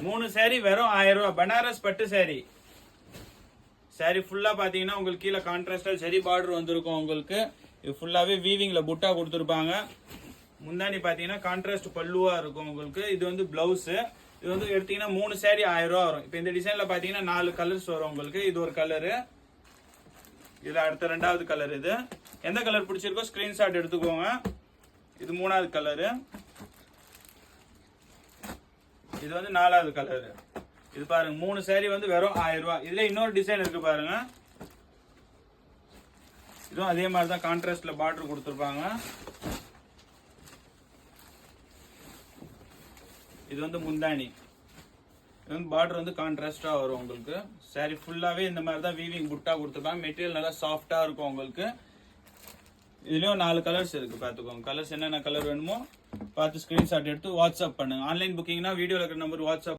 3 saree வெறும் 1000 ரூபாய். பனாரஸ் பட்டு saree. saree ஃபுல்லா பாத்தீங்கன்னா உங்களுக்கு கீழே கான்ட்ராஸ்டா ஜரி பார்டர் வந்திருக்கும். உங்களுக்கு இது ஃபுல்லாவே வீவிங்ல புட்டா கொடுத்துருப்பாங்க. முந்தானி பாத்தீங்கன்னா கான்ட்ராஸ்ட் பல்லுவா இருக்கும் உங்களுக்கு. இது வந்து பிளவுஸ். இது வந்து எடுத்தீங்கன்னா 3 saree 1000 ரூபாய் வரும். இப்போ இந்த டிசைன்ல பாத்தீங்கன்னா 4 கலர்ஸ் வரும் உங்களுக்கு. இது ஒரு கலரு, இதுல அடுத்த 2வது கலர். இது எந்த கலர் பிடிச்சிருக்கோ ஸ்கிரீன்ஷாட் எடுத்துக்கோங்க. இது 3வது கலரு, இது வந்து 4வது கலரு. இது பாருங்க 3 saree வந்து வெறும் 1000 ரூபாய். இதுல இன்னொரு டிசைன் இருக்கு பாருங்க. இதுவும் அதே மாதிரி தான் கான்ட்ராஸ்ட்ல பார்டர் கொடுத்துருப்பாங்க. இது வந்து முந்தானி. இது வந்து பார்டர் வந்து கான்ட்ராஸ்டா வரும் உங்களுக்கு. saree ஃபுல்லாவே இந்த மாதிரி தான் வீவிங் புட்டா கொடுத்துருப்பாங்க. மெட்டீரியல் நல்லா சாஃப்டா இருக்கும் உங்களுக்கு. இதுலயும் 4 கலர்ஸ் இருக்கு பாத்துக்கோங்க. கலர்ஸ் என்னென்ன கலர் வேணுமோ பார்த்து ஸ்கிரீன்ஷாட் எடுத்து வாட்ஸ்அப் பண்ணுங்க. ஆன்லைன் புக்கிங்னா வீடியோல இருக்கிற நம்பர் வாட்ஸ்அப்